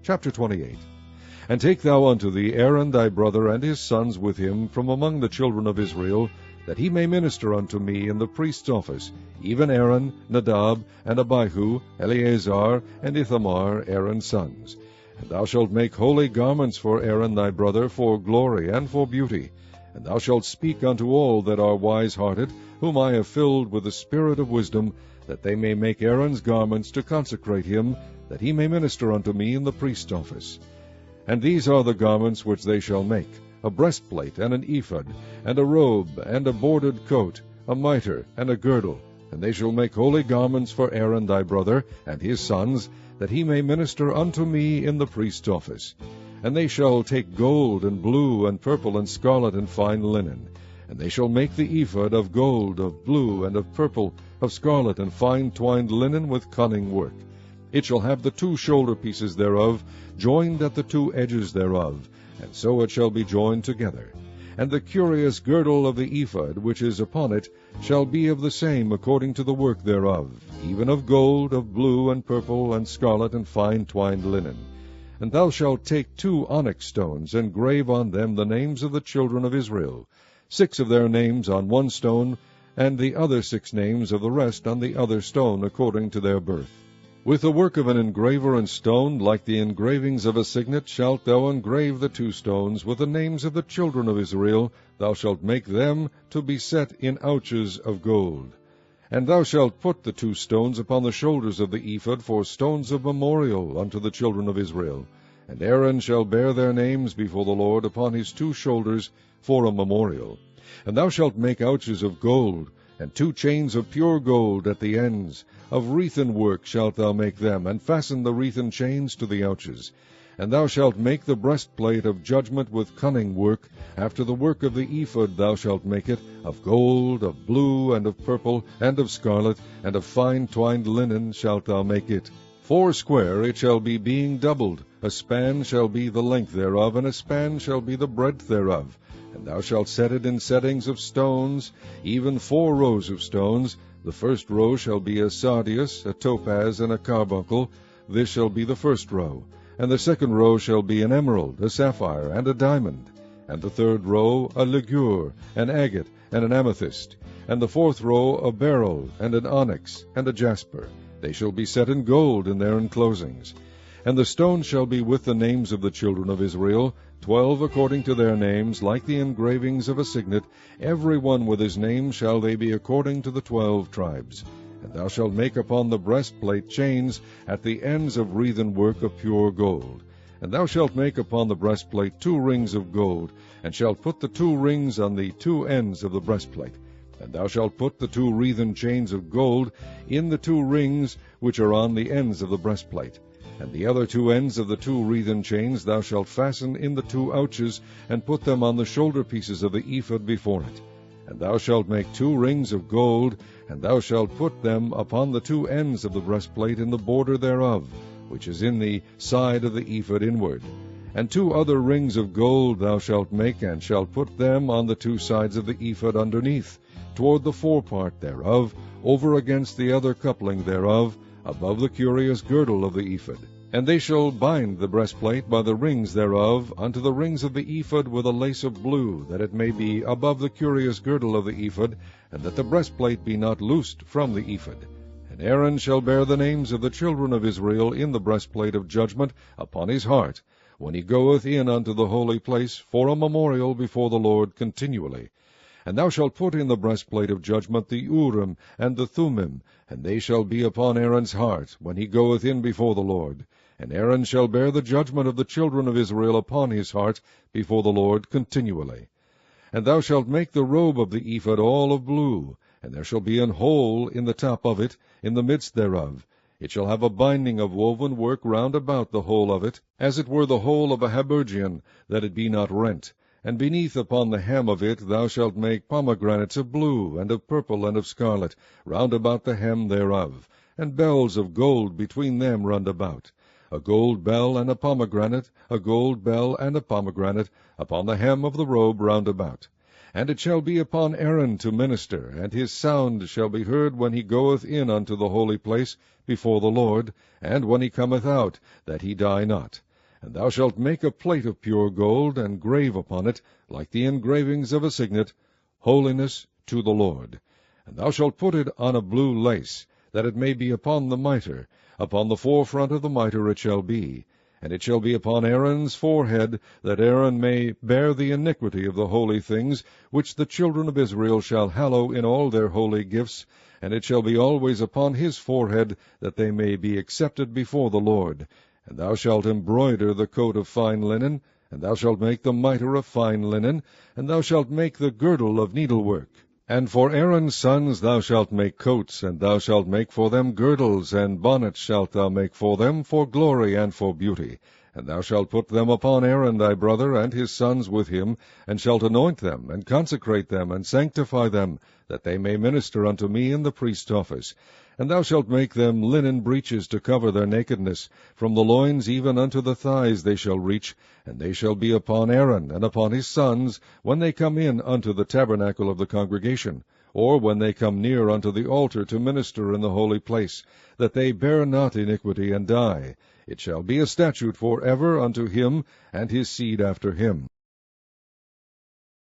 Chapter 28. And take thou unto thee Aaron thy brother and his sons with him from among the children of Israel, that he may minister unto me in the priest's office, even Aaron, Nadab, and Abihu, Eleazar, and Ithamar, Aaron's sons. And thou shalt make holy garments for Aaron thy brother, for glory and for beauty. And thou shalt speak unto all that are wise-hearted, whom I have filled with the spirit of wisdom, that they may make Aaron's garments to consecrate him, that he may minister unto me in the priest's office. And these are the garments which they shall make: a breastplate, and an ephod, and a robe, and a bordered coat, a mitre, and a girdle. And they shall make holy garments for Aaron thy brother, and his sons, that he may minister unto me in the priest's office. And they shall take gold, and blue, and purple, and scarlet, and fine linen. And they shall make the ephod of gold, of blue, and of purple, of scarlet, and fine twined linen with cunning work. It shall have the 2 shoulder pieces thereof, joined at the 2 edges thereof, and so it shall be joined together. And the curious girdle of the ephod, which is upon it, shall be of the same according to the work thereof, even of gold, of blue, and purple, and scarlet, and fine twined linen. And thou shalt take 2 onyx stones, and grave on them the names of the children of Israel, 6 of their names on one stone, and the other 6 names of the rest on the other stone, according to their birth. With the work of an engraver in stone, like the engravings of a signet, shalt thou engrave the 2 stones with the names of the children of Israel. Thou shalt make them to be set in ouches of gold. And thou shalt put the 2 stones upon the shoulders of the ephod for stones of memorial unto the children of Israel. And Aaron shall bear their names before the Lord upon his 2 shoulders for a memorial. And thou shalt make ouches of gold, and 2 chains of pure gold at the ends. Of wreathen work shalt thou make them, and fasten the wreathen chains to the ouches. And thou shalt make the breastplate of judgment with cunning work. After the work of the ephod thou shalt make it, of gold, of blue, and of purple, and of scarlet, and of fine twined linen shalt thou make it. 4 square it shall be, being doubled. A span shall be the length thereof, and a span shall be the breadth thereof. And thou shalt set it in settings of stones, even 4 rows of stones. The first row shall be a sardius, a topaz, and a carbuncle. This shall be the first row. And the second row shall be an emerald, a sapphire, and a diamond. And the third row a ligure, an agate, and an amethyst. And the 4th row a beryl, and an onyx, and a jasper. They shall be set in gold in their enclosings. And the stones shall be with the names of the children of Israel, 12 according to their names, like the engravings of a signet. Every one with his name shall they be according to the 12 tribes. And thou shalt make upon the breastplate chains at the ends of wreathen work of pure gold. And thou shalt make upon the breastplate 2 rings of gold, and shalt put the 2 rings on the 2 ends of the breastplate. And thou shalt put the 2 wreathen chains of gold in the 2 rings which are on the ends of the breastplate. And the other 2 ends of the 2 wreathen chains thou shalt fasten in the 2 ouches, and put them on the shoulder pieces of the ephod before it. And thou shalt make 2 rings of gold, and thou shalt put them upon the 2 ends of the breastplate in the border thereof, which is in the side of the ephod inward. And 2 other rings of gold thou shalt make, and shalt put them on the 2 sides of the ephod underneath, toward the forepart thereof, over against the other coupling thereof, above the curious girdle of the ephod. And they shall bind the breastplate by the rings thereof unto the rings of the ephod with a lace of blue, that it may be above the curious girdle of the ephod, and that the breastplate be not loosed from the ephod. And Aaron shall bear the names of the children of Israel in the breastplate of judgment upon his heart, when he goeth in unto the holy place for a memorial before the Lord continually. And thou shalt put in the breastplate of judgment the Urim and the Thummim, and they shall be upon Aaron's heart, when he goeth in before the Lord. And Aaron shall bear the judgment of the children of Israel upon his heart before the Lord continually. And thou shalt make the robe of the ephod all of blue, and there shall be an hole in the top of it, in the midst thereof. It shall have a binding of woven work round about the whole of it, as it were the hole of a habergeon, that it be not rent. And beneath upon the hem of it thou shalt make pomegranates of blue, and of purple, and of scarlet, round about the hem thereof, and bells of gold between them round about. A gold bell and a pomegranate, a gold bell and a pomegranate, upon the hem of the robe round about. And it shall be upon Aaron to minister, and his sound shall be heard when he goeth in unto the holy place before the Lord, and when he cometh out, that he die not. And thou shalt make a plate of pure gold, and grave upon it, like the engravings of a signet, Holiness to the Lord. And thou shalt put it on a blue lace, that it may be upon the mitre. Upon the forefront of the mitre it shall be. And it shall be upon Aaron's forehead, that Aaron may bear the iniquity of the holy things, which the children of Israel shall hallow in all their holy gifts. And it shall be always upon his forehead, that they may be accepted before the Lord. And thou shalt embroider the coat of fine linen, and thou shalt make the mitre of fine linen, and thou shalt make the girdle of needlework. And for Aaron's sons thou shalt make coats, and thou shalt make for them girdles, and bonnets shalt thou make for them, for glory and for beauty. And thou shalt put them upon Aaron thy brother, and his sons with him, and shalt anoint them, and consecrate them, and sanctify them, that they may minister unto me in the priest's office. And thou shalt make them linen breeches to cover their nakedness. From the loins even unto the thighs they shall reach, and they shall be upon Aaron and upon his sons, when they come in unto the tabernacle of the congregation, or when they come near unto the altar to minister in the holy place, that they bear not iniquity and die. It shall be a statute for ever unto him and his seed after him.